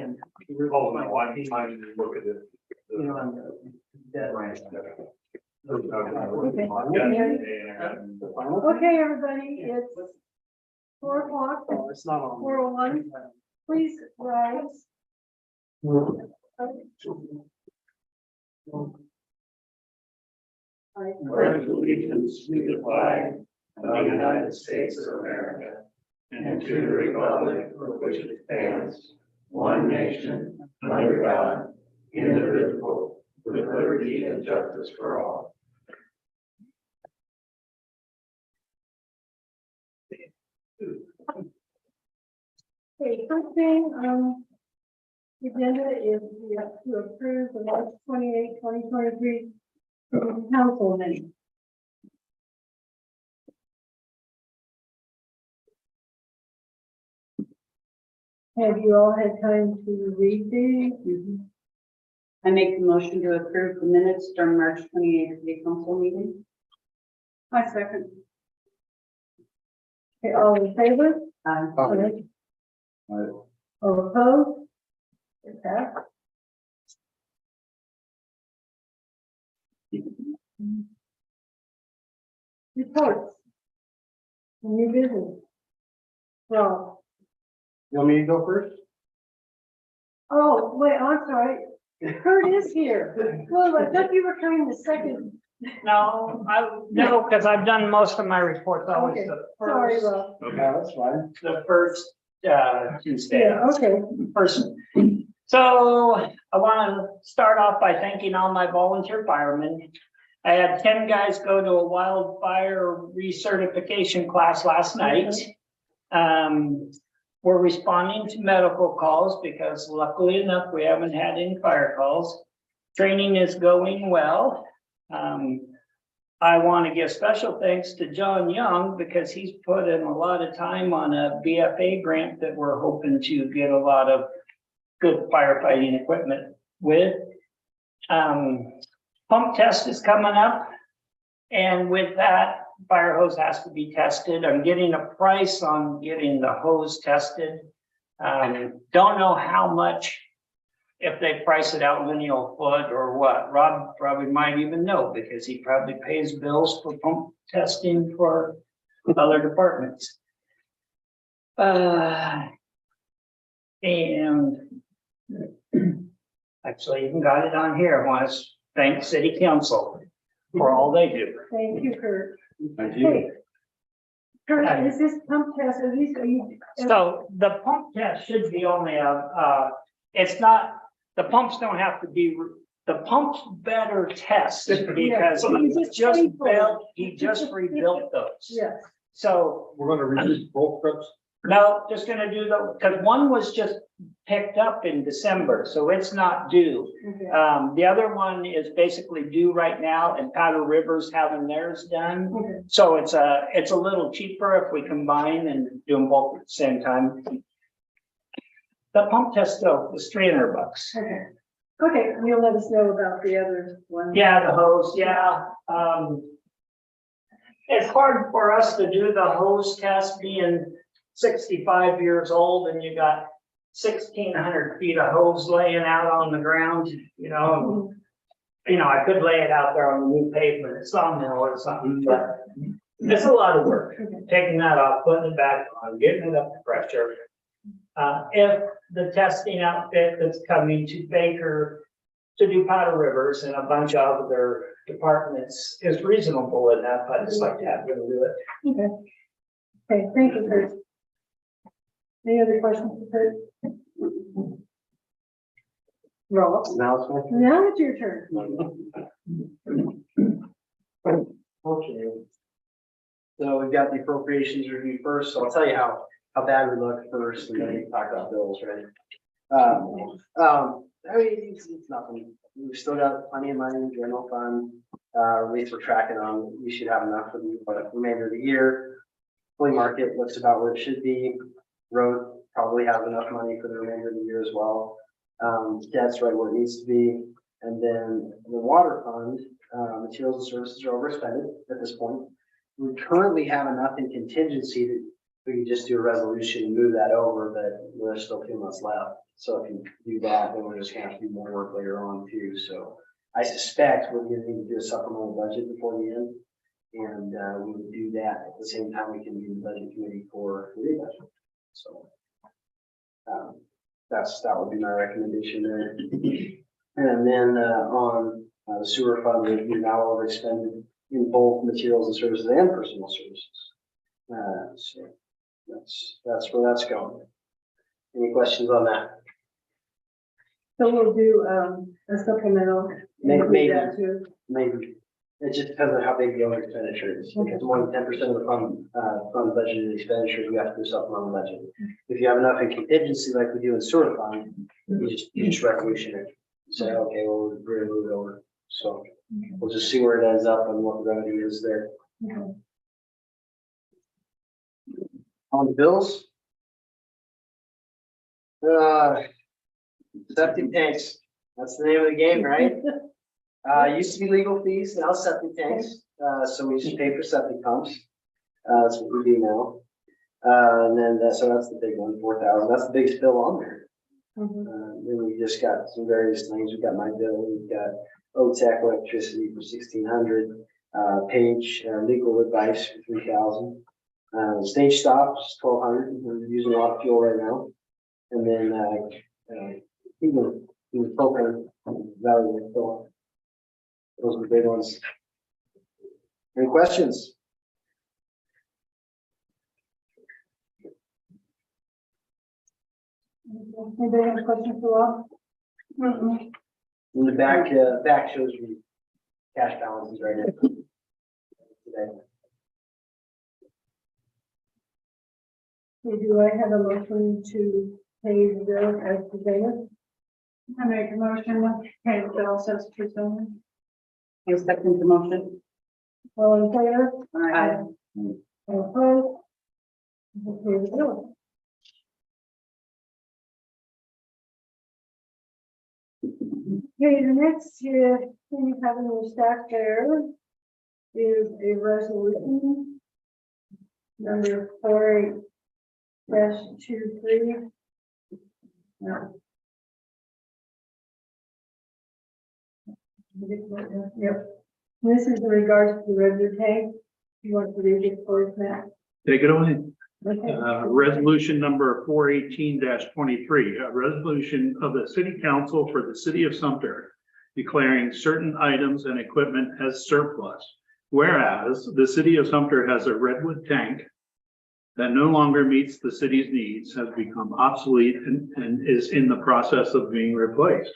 plan. Oh, no, I'm trying to look at it. You know, on the. Okay, everybody, it's 4:00, Oh, it's not on. 4:01. Please rise. Pledge allegiance to the flag of the United States of America and to the republic for which it stands, one nation, under God, indivisible, with liberty and justice for all. Okay, first thing, the agenda is we have to approve the March 28, 2023 council meeting. Have you all had time to read these? I make the motion to approve the minutes during March 28th city council meeting. I second. Okay, all in favor? Aye. All opposed? It passed. Reports. New business. Rob. You want me to go first? Oh, wait, I'm sorry. Kurt is here. Well, I thought you were trying to second. No, no, because I've done most of my reports always Okay, the sorry, first, Rob. Yeah, that's fine. Tuesday. Yeah, okay. Person. So I want to start off by thanking all my volunteer firemen. I had 10 guys go to a wildfire recertification class last night. We're responding to medical calls because luckily enough, we haven't had any fire calls. Training is going well. I want to give special thanks to John Young because he's put in a lot of time on a BFA grant that we're hoping to get a lot of good firefighting equipment with. Pump test is coming up, and with that, fire hose has to be tested. I'm getting a price on getting the hose tested. Don't know how much, if they price it out lineal foot or what. Rob probably might even know because he probably pays bills for pump testing for other departments. And actually even got it on here. I want to thank City Council for all they do. Thank you, Kurt. Thank Hey, Kurt, is this pump test, are you? So the pump test should be only it's not, the pumps don't have to be, the pumps better test because he just rebuilt those. Yes. So We're gonna reduce both trips. no, just gonna do the, because one was just picked up in December, so it's not due. Okay. The other one is basically due right now, and Powder River's having theirs done. Okay. So it's a little cheaper if we combine and do them both at the same time. The pump test though was $300. Okay. Okay, and you'll let us know about the other one. Yeah, the hose, yeah. It's hard for us to do the hose test being 65 years old and you got 1,600 feet of hose laying out on the ground, you know. I could lay it out there on the new pavement, it's sawmill or something, but it's a lot of work. Taking that off, putting it back on, getting it up to pressure. If the testing outfit that's coming to Baker to do Powder Rivers and a bunch of other departments is reasonable enough, I just like to have them do it. Okay. Okay, thank you, Kurt. Any other questions for Kurt? Rob? Now it's my turn. Now it's your turn. Okay. So we've got the appropriations review first, so I'll tell you how bad we look first, and then we can talk about bills, right? I mean, it's nothing. We've still got plenty of money in the general fund. At least we're tracking on, we should have enough for the remainder of the year. Flea market looks about where it should be. Road probably has enough money for the remainder of the year as well. Debt's right where it needs to be. And then the water fund, materials and services are overspended at this point. We currently have enough in contingency we could just do a resolution and move that over, but there's still 2 months left. So if you do that, then we're just gonna have to do more work later on too. So I suspect we're gonna need to do a supplemental budget before the end. And, we would do that at the same time we can do the budget committee for the budget. So, that would be my recommendation there. And then, on the sewer fund, we're now overexpended in both materials and services and personal services. So that's where that's going. Any questions on that? So we'll do, a supplemental. Maybe. That too. Maybe. It just depends on how big the over expenditure is. If it's more than 10% of the fund budgeted expenditures, we have to do supplemental budget. If you have enough in contingency like we do in sewer fund, you just resolution it. Say, okay, well, we're gonna move it over. So we'll just see where it ends up and what the remedy is there. Okay. On the bills. Septic tanks, that's the name of the game, right? Used to be legal fees, now septic tanks, so we just pay for septic pumps. That's what we do now. And then, so that's the big one, 4,000, that's the biggest bill on there. Then we just got some various things, we've got my bill, we've got OTEC electricity for 1,600, Page, legal advice for 3,000. Stage stops, 1,200, we're using a lot of fuel right now. And then, even propane value, so those are the big ones. Any questions? Anybody have a question for Rob? In the back shows you cash balances right now. Today. Okay, do I have a motion to pay the bill as presented? I make a motion to pay the bills as presented. I second the motion. All in favor? Aye. All opposed? Okay, the bill. Okay, the next thing you have in your stack there is a resolution number 48-23. No. Yep. This is in regards to the redwood tank. You want to read it for us, Matt? Take it away. Okay. Resolution number 418-23, a resolution of the City Council for the City of Sumter declaring certain items and equipment as surplus. Whereas the City of Sumter has a redwood tank that no longer meets the city's needs, has become obsolete and is in the process of being replaced.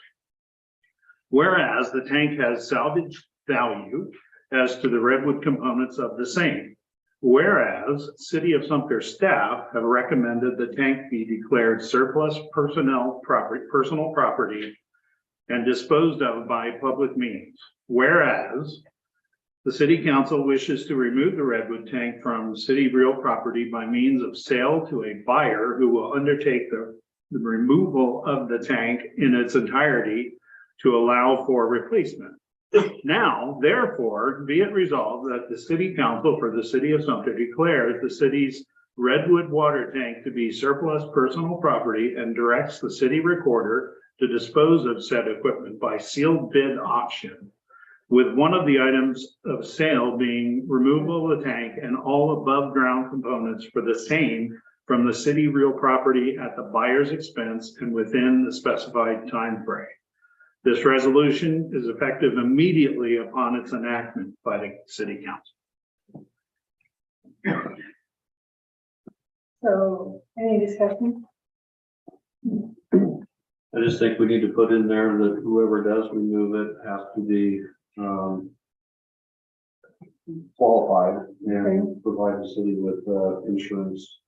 Whereas the tank has salvage value as to the redwood components of the same. Whereas City of Sumter staff have recommended the tank be declared surplus personal property and disposed of by public means. Whereas the City Council wishes to remove the redwood tank from city real property by means of sale to a buyer who will undertake the removal of the tank in its entirety to allow for replacement. Now, therefore, be it resolved that the City Council for the City of Sumter declares the city's redwood water tank to be surplus personal property and directs the city recorder to dispose of said equipment by sealed bid auction, with one of the items of sale being removal of the tank and all above ground components for the same from the city real property at the buyer's expense and within the specified time frame. This resolution is effective immediately upon its enactment by the City Council. So, any discussion? I just think we need to put in there that whoever does remove it has to be qualified and provide the city with insurance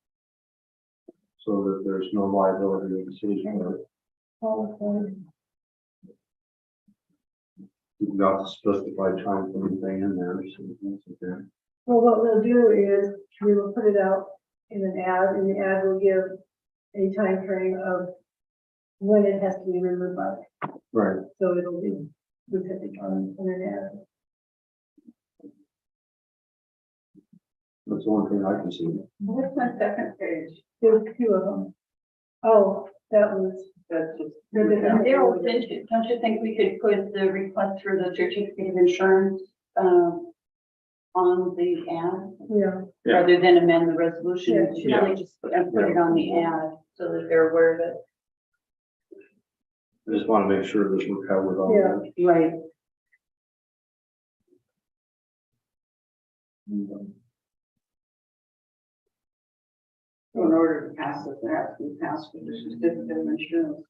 so that there's no liability of the city. We've got the specified time for anything in there. So that's okay. Well, what we'll do is we will put it out in an ad, and the ad will give a time frame of when it has to be removed by. Right. So it'll be specific on an ad. That's the only thing I can see. What's my second page? There's two of them. Oh, that was. That's just. Daryl, Don't you think we could put the request for the certificate of insurance, on the ad? Yeah, Yeah. Rather than amend the resolution, Yeah. should only just put it on the ad so that they're aware of it. I just want to make sure that we're covered on Yeah. that. Right. So in order to pass it, there has to be passed with the certificate of insurance.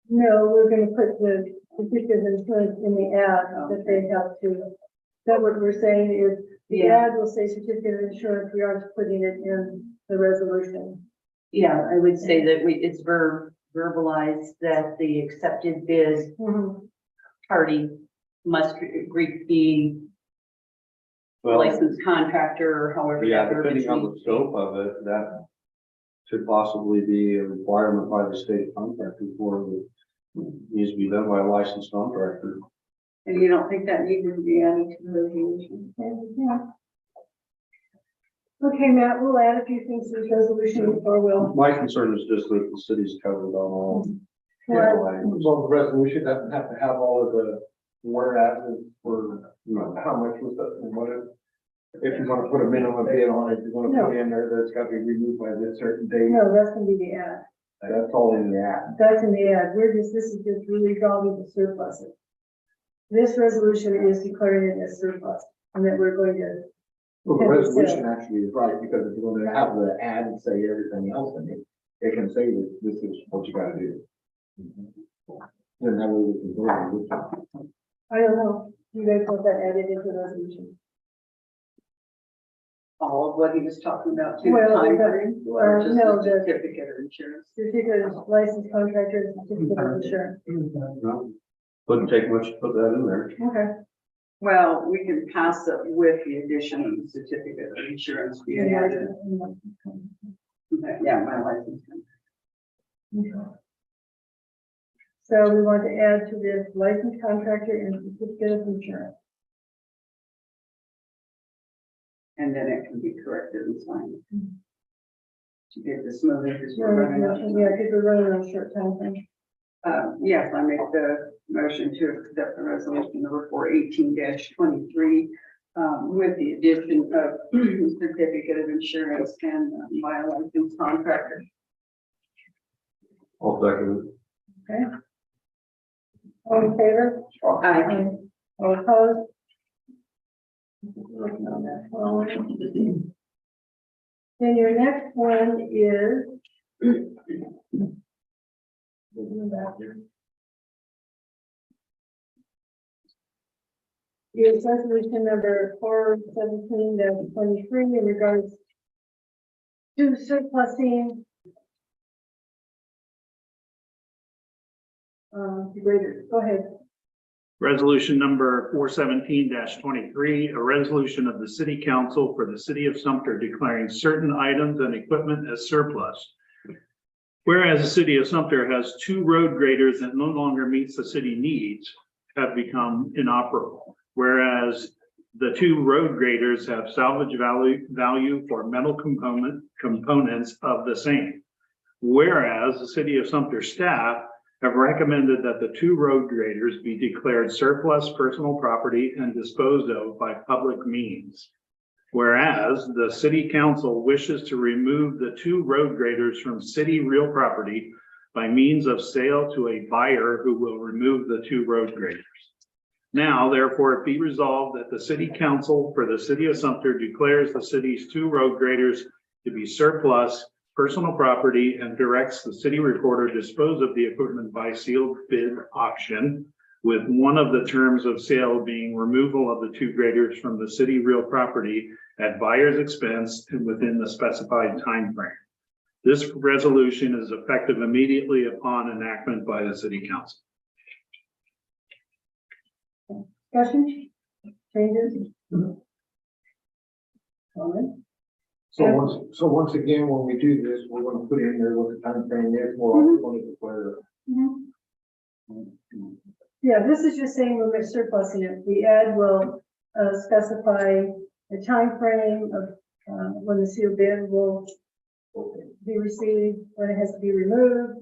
no, we're gonna put the certificate of insurance in the ad that they have to. That what we're saying is, the Yeah. ad will say certificate of insurance, we are just putting it in the resolution. Yeah, I would say that it's verbalized that the accepted bid Mhm. party must be Well, licensed contractor or however. yeah, that verbiage depending on the needs to be. scope of it, that could possibly be a requirement by the state contractor for it needs to be done by a licensed contractor. And you don't think that needs to be added to the resolution? Yeah. Okay, Matt, we'll add a few things to this resolution, or we'll. My concern is just that the city's covered on all. Well, So the resolution doesn't have to have all of the whereas for, how much was that, and what it. If you wanna put a minimum bid on it, you wanna put in there that it's gotta be removed by this certain date, no, that's gonna be the ad. that's all in the ad. That's in the ad. This is just resolving the surplus. This resolution is declaring it as surplus, and that we're going to. Well, the Yeah, resolution actually is right, because if you're gonna have the ad and say everything else in it, it can say that this is what you gotta do. Then that way we can go on with it. I don't know, you guys want that added into the resolution? All of what he was talking about too, Well, time the- frame, or just no, the the- certificate of insurance? Certificate of licensed contractor and certificate of insurance. No, wouldn't take much to put that in there. Okay. Well, we can pass it with the addition of the certificate of insurance being added. Yeah, my license. So we want to add to this licensed contractor and certificate of insurance. And then it can be corrected and signed. To get this moving, because we're running out of time. Yeah, because we're running on a short time frame. Yes, I make the motion to accept the resolution number 418-23 with the addition of certificate of insurance and by a licensed contractor. I'll second Okay. All in favor? Aye. All opposed? Working on that one. Then your next one is. Is resolution number 417-23 in regards to surplusing. Graders, go ahead. Resolution number 417-23, a resolution of the City Council for the City of Sumter declaring certain items and equipment as surplus. Whereas the City of Sumter has 2 road graders that no longer meets the city needs have become inoperable. Whereas the 2 road graders have salvage value for metal components of the same. Whereas the City of Sumter staff have recommended that the 2 road graders be declared surplus personal property and disposed of by public means. Whereas the City Council wishes to remove the 2 road graders from city real property by means of sale to a buyer who will remove the 2 road graders. Now, therefore, it be resolved that the City Council for the City of Sumter declares the city's 2 road graders to be surplus personal property and directs the city recorder dispose of the equipment by sealed bid auction, with one of the terms of sale being removal of the 2 graders from the city real property at buyer's expense and within the specified time frame. This resolution is effective immediately upon enactment by the City Council. Discussion? Changes? Comment? So once again, when we do this, we're gonna put in there what the time frame is, we're also gonna declare. Yeah, this is just saying we're surplusing it. The ad will, specify the time frame of, when the sealed bid will be received, when it has to be removed.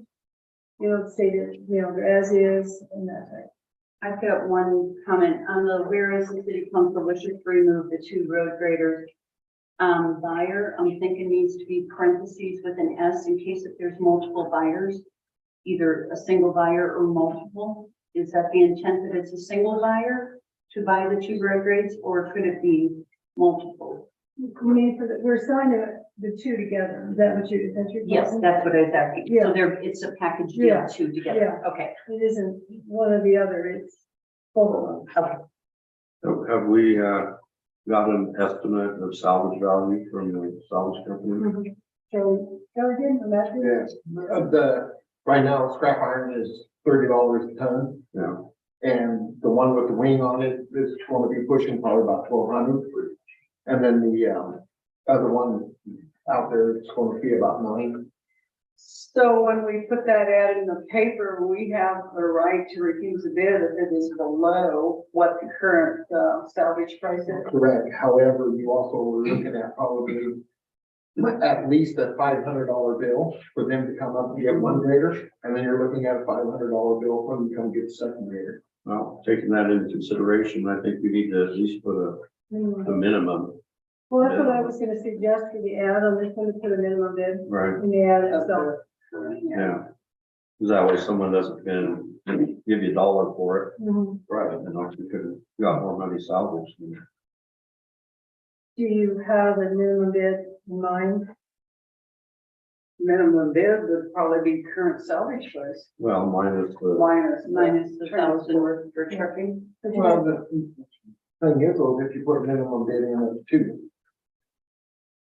You know, stated, you know, as is and that type. I've got one comment on the, whereas the city council wishes to remove the 2 road graders. Buyer, I'm thinking needs to be parentheses with an S in case if there's multiple buyers, either a single buyer or multiple. Is that the intent that it's a single buyer to buy the 2 road grades, or could it be multiple? You mean for the, we're selling the 2 together, is that what you, that's your? Yes, question? that's what I was asking. Yeah. So there, it's a package deal, Yeah. 2 together. Okay. It isn't one or the other, it's both of them. Okay. So have we, got an estimate of salvage value from the salvage company? So, go again, the message? Yes, right now, scrap iron is $30 a ton. Yeah, And the one with the wing on it is going to be pushing probably about 1,200. And then the, other one out there is going to be about 9. So when we put that ad in the paper, we have the right to refuse a bid if it is below what the current salvage price is. Correct. However, you also were looking at probably at least a $500 bill for them to come up and get 1 grader. And then you're looking at a $500 bill for them to come get the 2nd grader. well, taking that into consideration, I think we need to at least put a minimum, Well, that's what I was gonna suggest for the ad, on this one, to put a minimum bid right? in the ad itself. Yeah. Cause that way someone doesn't give you $1 for it, Mhm. right? And then you could have got more money salvaged. Do you have a minimum bid in mind? Minimum bid would probably be current salvage price Well, minus the, minus the 1,000 worth for trucking. Well, the thing is, though, if you put a minimum bid in of 2.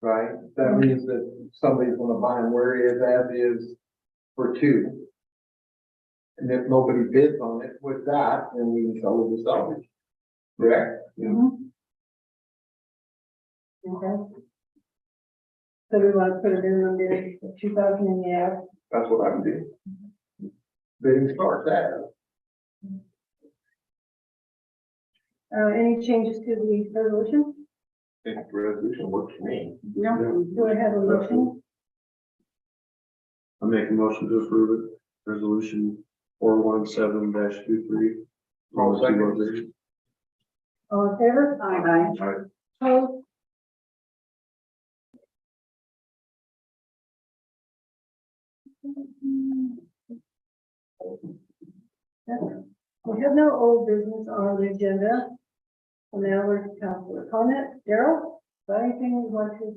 Right, that means that somebody's gonna buy them where it is as is for 2. And if nobody bids on it with that, then we can sell it as salvage. Correct? Mhm. Okay. So we want to put a minimum bid of 2,000 in the ad. That's what I would do. Bidding starts at. Any changes to the resolution? I think the resolution works for me. No. Do I have a motion? I make a motion to approve it, resolution 417-23. I'll second. All in favor? Aye. All right, Opposed? We have no old business on the agenda. So now we're to council comment. Daryl, got anything you want to?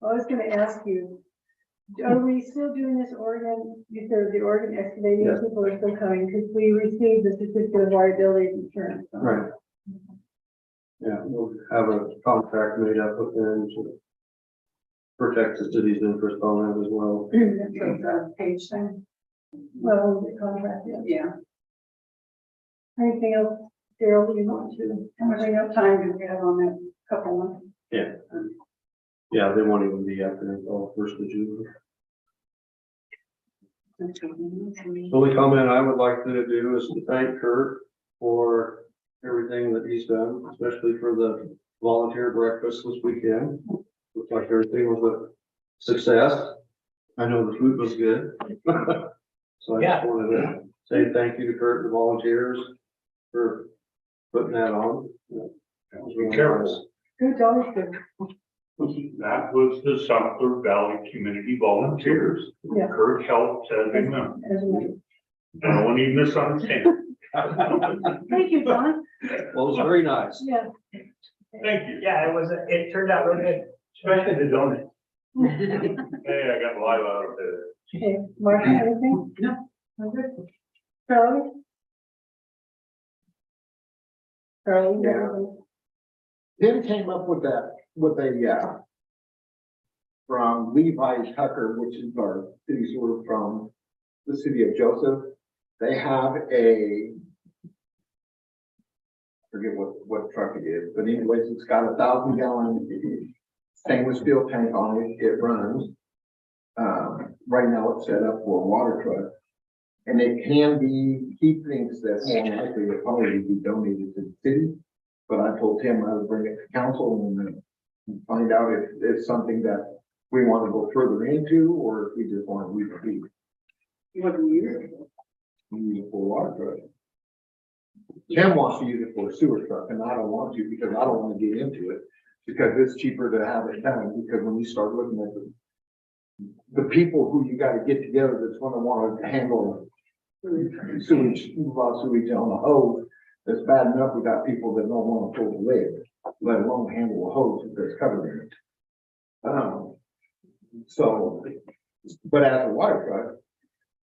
I was gonna ask you, are we still doing this Oregon, you said the Oregon excavating Yes. people are still coming, because we received the certificate of liability insurance. so- right. Yeah, we'll have a contract made up with them to protect the city's interest on that as well. That's a page thing. Well, the contract, yeah. Yeah. Anything else, Daryl, you want to? How much time do we have on that? Couple months? Yeah, they won't even be after until 1st of June. The only comment I would like to do is to thank Kurt for everything that he's done, especially for the volunteer breakfast this weekend. Looks like everything was a success. I know the food was good. So I just wanted to say thank you to Kurt and the volunteers for putting that on. That was really nice. Good, always good. That was the Sumter Valley Community Volunteers. Yeah. Kurt helped as a member. As a matter. I don't want you to misunderstand. Thank you, John. Well, it was very nice. Yeah. Thank you. Yeah, it turned out real good. Especially the donuts. Hey, I got live out of there. Okay, Martha, anything? No. I'm good. Charlie? Charlie? Yeah. Tim came up with a, from Levi Tucker, which is our city sewer from the city of Joseph. They have a, forget what truck it is, but anyways, it's got 1,000 gallon stainless steel tank on it. It runs. Right now it's set up for a water truck. And it can be, he thinks that more likely it probably be donated to the city. But I told Tim I would bring it to council and then find out if it's something that we want to go further into, or if we just want to leave it be. What do you? Use it for water truck. Tim wants to use it for a sewer truck, and I don't want to, because I don't want to get into it, because it's cheaper to have it done, because when you start looking at the people who you gotta get together that's gonna want to handle sewage, raw sewage on the hose, it's bad enough we got people that don't want to pull the lid, let alone handle a hose that's covered in it. So, but as a water truck,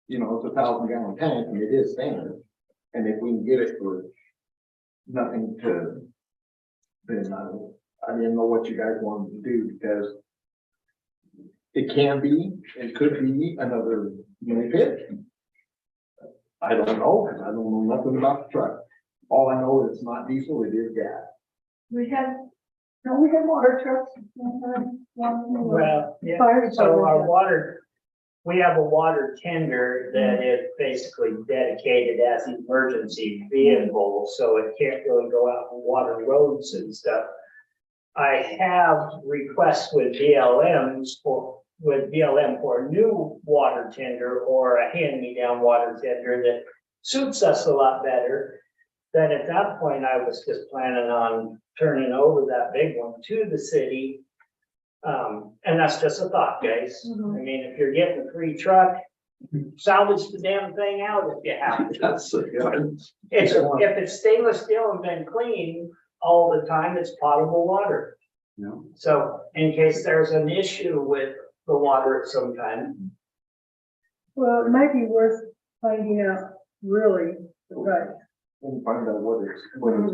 you know, it's a 1,000-gallon tank, and it is standard. And if we can get it for nothing to, then I didn't know what you guys wanted to do, because it can be, it could be another mini pit. I don't know, because I don't know nothing about the truck. All I know is it's not diesel, it is gas. We have water trucks. Well, yeah, Fire so our department. water, we have a water tender that is basically dedicated as an emergency vehicle, so it can't really go out on water roads and stuff. I have requests with BLM for a new water tender or a hand-me-down water tender that suits us a lot better. Then at that point, I was just planning on turning over that big one to the city. And that's just a thought, guys. Mhm. I mean, if you're getting a free truck, salvage the damn thing out if you have to. That's, If it's stainless steel and been cleaned all the time, it's potable water. Yeah. So in case there's an issue with the water at some time. Well, it might be worth finding out really the price. And find out what kind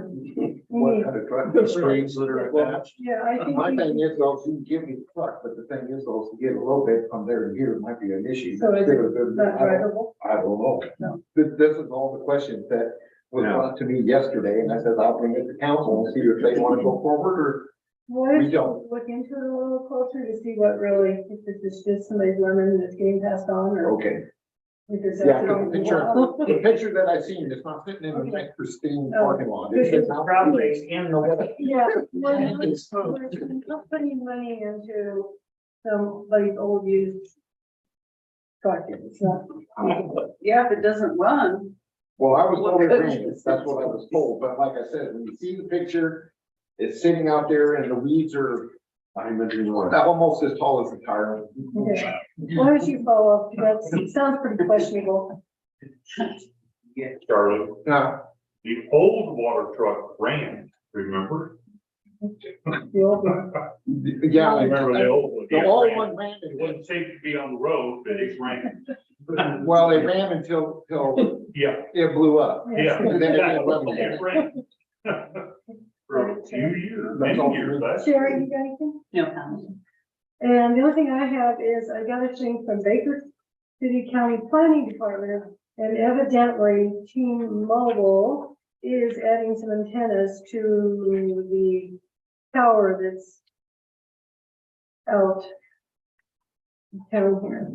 of truck. the springs that are attached. Yeah, I think. My we thing can- is, though, you can give me the truck, but the thing is, though, to get a little bit from there to here might be an issue. So is it not I don't- drivable? I don't know. No. This is all the questions that was Yeah. brought to me yesterday, and I said, I'll bring it to council and see if they want to go forward, or What We if don't. you look into it a little closer to see what really, if this is just somebody's lemon that's getting passed on, or okay. if it's Yeah, actually. the picture that I seen is not sitting in a nice pristine parking lot. This It's is out- Probably in the way. Yeah, well, we're not putting money into somebody's old used truck, it's not. Yeah, if it doesn't run. Well, I was What told it goodness. rained, that's what I was told, but like I said, when you see the picture, it's sitting out there and the weeds are almost as tall as the tire. Okay, why don't you follow up, that sounds pretty questionable. Charlie, Yeah, the old water truck ran, remember? The old one. yeah. I remember the old one. The It old ran. one ran, It wasn't safe to be on the road, but it ran. well, it ran until Yeah, it blew up. yeah. Then it Exactly. leveled. It ran. For a few years, many years, that's. Sherry, you got anything? No. And the other thing I have is I got a thing from Baker City County Planning Department, and evidently T-Mobile is adding some antennas to the tower that's out in town here.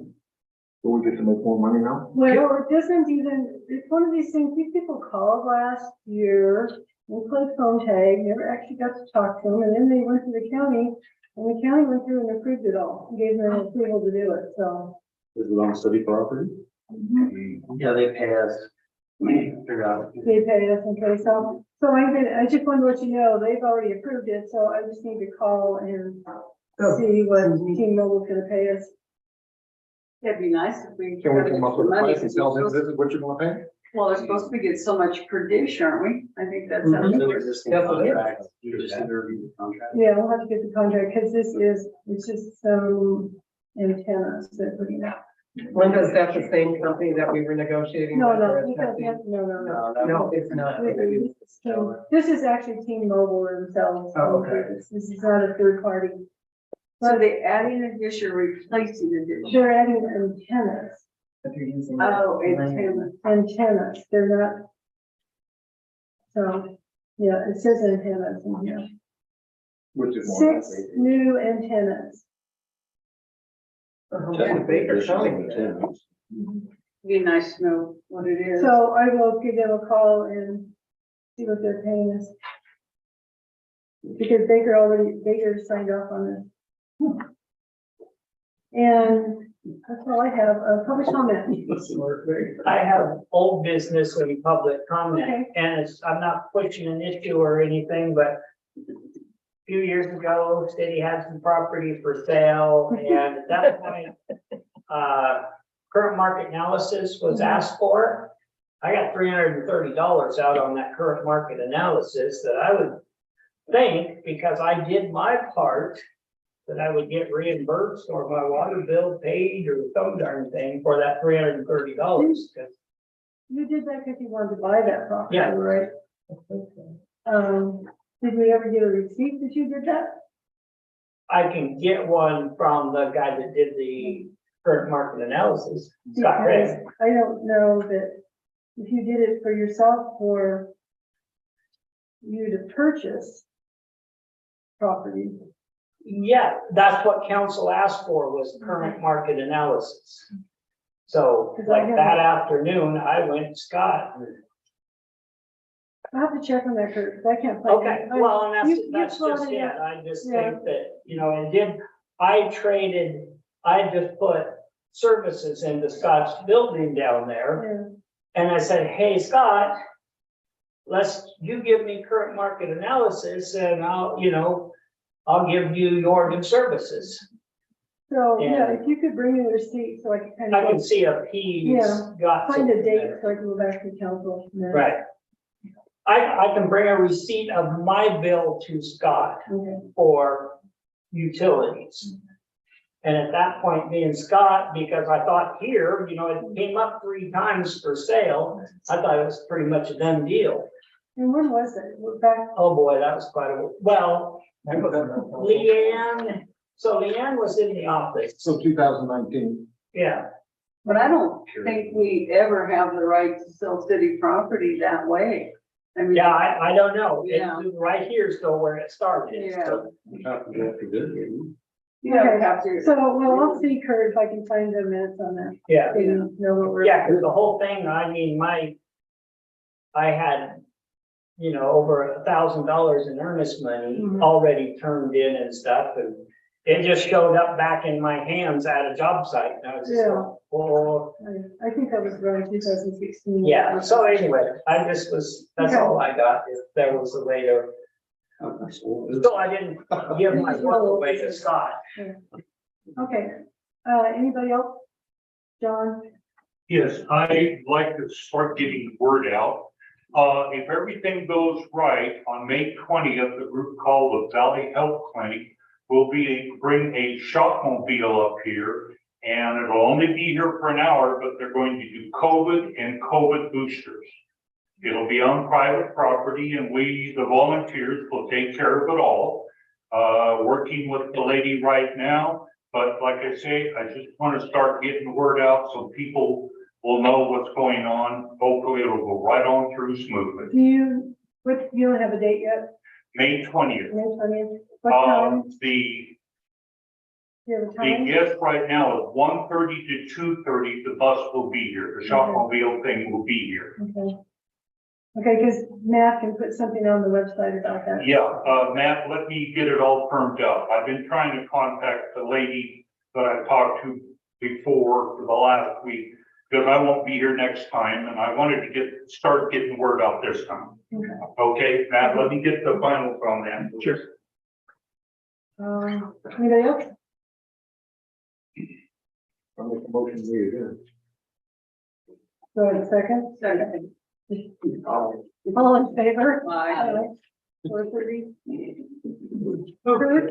So we get to make more money now? Well, it doesn't even, it's one of these things, these people called last year, we played phone tag, never actually got to talk to them, and then they went to the county, and the county went through and approved it all, gave them approval to do it, so. Is it on city property? Yeah, they pay us. Figure out. They pay us, okay, so I just want to let you know, they've already approved it, so I just need to call and see what T-Mobile's gonna pay us. It'd be nice if we. Can we got come up with a money, price and tell them because this is what you're gonna pay? Well, they're supposed to get so much per dish, aren't we? I think that's. how Still it is. existing Yes, it is. contract. You just interview the contract. Yeah, we'll have to get the contract, because it's just some antennas they're putting out. Linda, is that the same company that we were negotiating? No, with, no, or is we that don't the- have, no. No, it's not. This is actually T-Mobile themselves. Oh, okay. This is not a third party. So they adding a dish or replacing a dish? They're adding antennas, Oh, antennas, they're not. So, yeah, it says antennas in here. Which is more. 6 new antennas. And Baker County. Be nice to know what it is. So I will give them a call and see what they're paying us. Because Baker signed off on this. And that's all I have, public comment. I have old business and public comment, Okay. and I'm not pushing an issue or anything, but a few years ago, city had some property for sale, and at that point, current market analysis was asked for. I got $330 out on that current market analysis that I would think, because I did my part, that I would get reimbursed or my water bill paid or some darn thing for that $330. You did that because you wanted to buy that property, Yeah. right? Did we ever get a receipt that you did that? I can get one from the guy that did the current market analysis, Scott Because Ray. I don't know that if you did it for yourself for you to purchase property. Yeah, that's what council asked for, was current market analysis. So 'Cause I like haven't- that afternoon, I went, Scott, I have to check on that, Kurt, 'cause I can't find okay, it. well, and You that's brought just it it. up. I just Yeah. think that, I just put services into Scott's building down there. Yeah. And I said, hey, Scott, you give me current market analysis and I'll give you your new services. So, yeah, And- if you could bring me the receipt so I can kind I can of see if he's Yeah, got. find a something date there. so I can go back to council. from there. Right. I can bring a receipt of my bill to Scott Okay. for utilities. And at that point, me and Scott, because I thought here, it came up 3 times for sale, I thought it was pretty much a done deal. And when was it? We're back, Oh, boy, that was quite Leanne was in the office. So 2019. Yeah, But I don't think we ever have the right to sell city property that way. I mean. yeah, I don't know. Yeah. Right here's still where it started. Yeah. So, You don't have to. so, well, I'll see Kurt if I can find the minutes on that. yeah. So you know what we're. Yeah, because the whole thing, I had, over $1,000 in earnest money Mhm. already turned in and stuff, and it just showed up back in my hands at a job site, and I was just Yeah. like, well, I think that was around 2016. yeah, so anyway, that's Okay. all I got, if there was a way to, so I didn't give my work away to Scott. Okay, anybody else? John? Yes, I'd like to start getting word out. If everything goes right, on May 20th, a group called the Valley Health Clinic will bring a shopmobile up here, and it'll only be here for an hour, but they're going to do COVID and COVID boosters. It'll be on private property, and we, the volunteers, will take care of it all. Working with the lady right now, but like I say, I just want to start getting the word out so people will know what's going on. Hopefully it'll go right on through smoothly. You don't have a date yet? May 20th. May 20th? What time? Do The you have a time? guess right now is 1:30 to 2:30, the bus will be here, the shopmobile thing will be here. Okay. Okay, because Matt can put something on the website about that. Yeah, Matt, let me get it all firmed up. I've been trying to contact the lady that I talked to before for the last week, because I won't be here next time, and I wanted to start getting word out this time. Okay. Okay, Matt, let me get the final on that. Sure. Anybody else? I'll make a motion to adjourn. Go ahead, second. Second. All in favor? Aye. 4:30. Kurt?